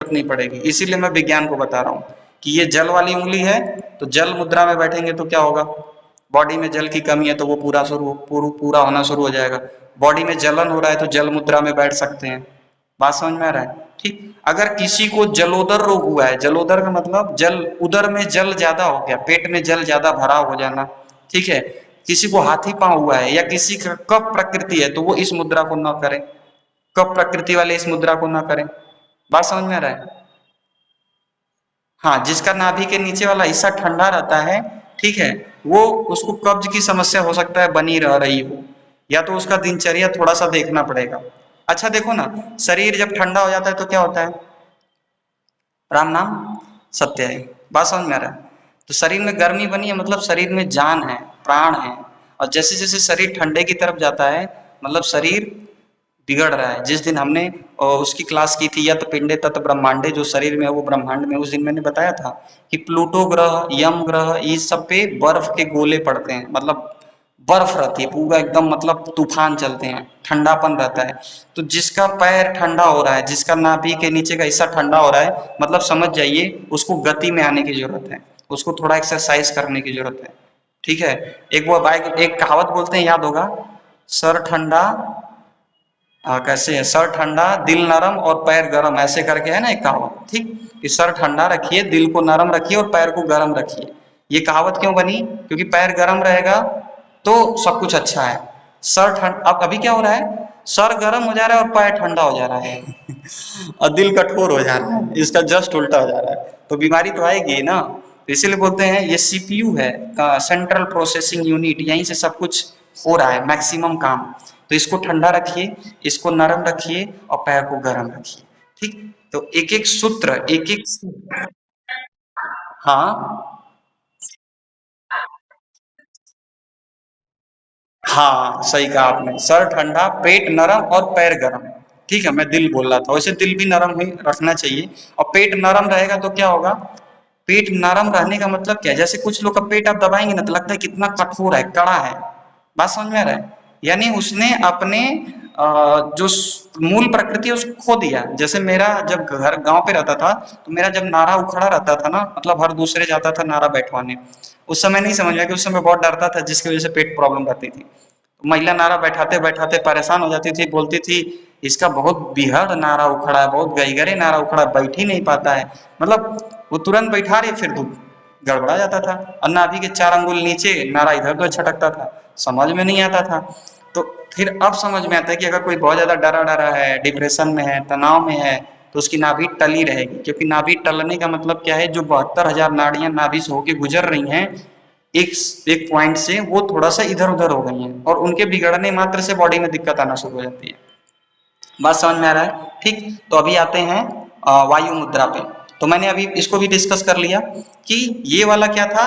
जरूरत नहीं पड़ेगी। इसीलिए मैं विज्ञान को बता रहा हूँ कि ये जल वाली उंगली है, तो जल मुद्रा में बैठेंगे तो क्या होगा, बॉडी में जल की कमी है तो वो पूरा होना शुरू हो जाएगा। बॉडी में जलन हो रहा है तो जल मुद्रा में बैठ सकते हैं। बात समझ में आ रहा है? ठीक। अगर किसी को जलोदर रोग हुआ है, जलोदर का मतलब जल, उदर में जल ज्यादा हो गया, पेट में जल ज्यादा भराव हो जाना, ठीक है, किसी को हाथी पांव हुआ है या किसी का कफ प्रकृति है तो वो इस मुद्रा को न करें, कफ प्रकृति वाले इस मुद्रा को न करें। बात समझ में आ रहा है? हाँ, जिसका नाभि के नीचे वाला हिस्सा ठंडा रहता है, ठीक है, वो, उसको कब्ज की समस्या हो सकता है बनी रह रही हो, या तो उसका दिनचर्या थोड़ा सा देखना पड़ेगा। अच्छा देखो ना, शरीर जब ठंडा हो जाता है तो क्या होता है, राम नाम सत्य है। बात समझ में आ रहा है? तो शरीर में गर्मी बनी है मतलब शरीर में जान है, प्राण है, और जैसे जैसे शरीर ठंडे की तरफ जाता है मतलब शरीर बिगड़ रहा है। जिस दिन हमने उसकी क्लास की थी यत पिंडे तत् ब्रह्मांडे, जो शरीर में है वो ब्रह्मांड में, उस दिन मैंने बताया था कि प्लूटो ग्रह, यम ग्रह, इस सब पे बर्फ के गोले पड़ते हैं, मतलब बर्फ रहती है पूरा एकदम, मतलब तूफान चलते हैं, ठंडापन रहता है। तो जिसका पैर ठंडा हो रहा है, जिसका नाभि के नीचे का हिस्सा ठंडा हो रहा है, मतलब समझ जाइए उसको गति में आने की जरूरत है, उसको थोड़ा एक्सरसाइज करने की जरूरत है। ठीक है। एक कहावत बोलते हैं, याद होगा, सर ठंडा, कैसे है, सर ठंडा दिल नरम और पैर गरम, ऐसे करके है ना एक कहावत। ठीक, कि सर ठंडा रखिए, दिल को नरम रखिए और पैर को गरम रखिए। ये कहावत क्यों बनी? क्योंकि पैर गरम रहेगा तो सब कुछ अच्छा है। सर ठंड, अब अभी क्या हो रहा है, सर गर्म हो जा रहा है और पैर ठंडा हो जा रहा है और दिल कठोर हो जा रहा है, इसका जस्ट उल्टा हो जा रहा है, तो बीमारी तो आएगी ना। तो इसीलिए बोलते हैं ये सीपीयू है, सेंट्रल प्रोसेसिंग यूनिट, यहीं से सब कुछ हो रहा है, मैक्सिमम काम। तो इसको ठंडा रखिए, इसको नरम रखिए और पैर को गर्म रखिए। ठीक, तो एक एक सूत्र, एक एक, हाँ हाँ सही कहा आपने, सर ठंडा, पेट नरम और पैर गर्म। ठीक है, मैं दिल बोल रहा था, वैसे दिल भी नरम ही रखना चाहिए। और पेट नरम रहेगा तो क्या होगा, पेट नरम रहने का मतलब क्या है, जैसे कुछ लोग का पेट आप दबाएंगे ना तो लगता है कितना कठोर है, कड़ा है। बात समझ में आ रहा है? यानी उसने अपने जो मूल प्रकृति है उसको खो दिया। जैसे मेरा जब घर गांव पे रहता था तो मेरा जब नारा उखड़ा रहता था ना, मतलब हर दूसरे जाता था नारा बैठवाने, उस समय नहीं समझ में आया कि उस समय बहुत डरता था, जिसकी वजह से पेट प्रॉब्लम रहती थी। महिला नारा बैठाते बैठाते परेशान हो जाती थी, बोलती थी इसका बहुत बिहड़ नारा उखड़ा है, बहुत गहीगरे नारा उखड़ा है, बैठ ही नहीं पाता है। मतलब वो तुरंत बैठा रही, फिर दूध गड़बड़ा जाता था, और नाभि के 4 अंगुल नीचे नारा इधर उधर छटकता था, समझ में नहीं आता था। तो फिर अब समझ में आता है कि अगर कोई बहुत ज्यादा डरा डरा है, डिप्रेशन में है, तनाव में है, तो उसकी नाभि टली रहेगी। क्योंकि नाभि टलने का मतलब क्या है, जो 72,000 नाड़ियां नाभि से होकर गुजर रही हैं एक एक पॉइंट से, वो थोड़ा सा इधर उधर हो गई हैं, और उनके बिगड़ने मात्र से बॉडी में दिक्कत आना शुरू हो जाती है। बात समझ में आ रहा है? ठीक, तो अभी आते हैं वायु मुद्रा पे। तो मैंने अभी इसको भी डिस्कस कर लिया कि ये वाला क्या था,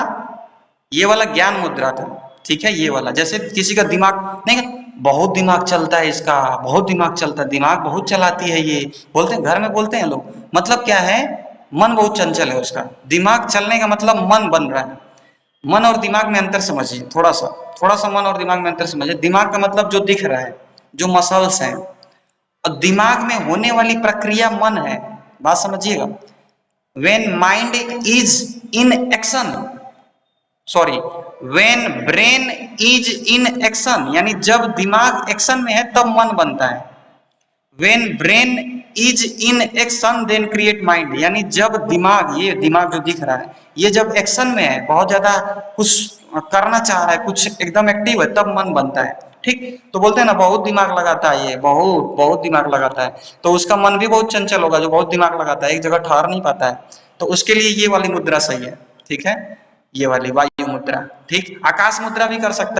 ये वाला ज्ञान मुद्रा था। ठीक है, ये वाला जैसे किसी का दिमाग नहीं, बहुत दिमाग चलता है इसका, बहुत दिमाग चलता है, दिमाग बहुत चलाती है ये, बोलते हैं घर में, बोलते हैं लोग, मतलब क्या है, मन बहुत चंचल है उसका। दिमाग चलने का मतलब मन बन रहा है। मन और दिमाग में अंतर समझिए, थोड़ा सा मन और दिमाग में अंतर समझिए। दिमाग का मतलब जो दिख रहा है, जो मसल्स हैं, और दिमाग में होने वाली प्रक्रिया मन है। बात समझिएगा, when mind is in action, sorry, when brain is in action, यानी जब दिमाग एक्शन में है तब मन बनता है। when brain is in action then create mind, यानी जब दिमाग, ये दिमाग जो दिख रहा है, ये जब एक्शन में है, बहुत ज्यादा कुछ करना चाह रहा है, कुछ एकदम एक्टिव है, तब मन बनता है। ठीक, तो बोलते हैं ना बहुत दिमाग लगाता है, ये बहुत बहुत दिमाग लगाता है, तो उसका मन भी बहुत चंचल होगा जो बहुत दिमाग लगाता है, एक जगह ठहर नहीं पाता है। तो उसके लिए ये वाली मुद्रा सही है। ठीक है, ये वाली वायु मुद्रा। ठीक, आकाश मुद्रा भी कर सकता है।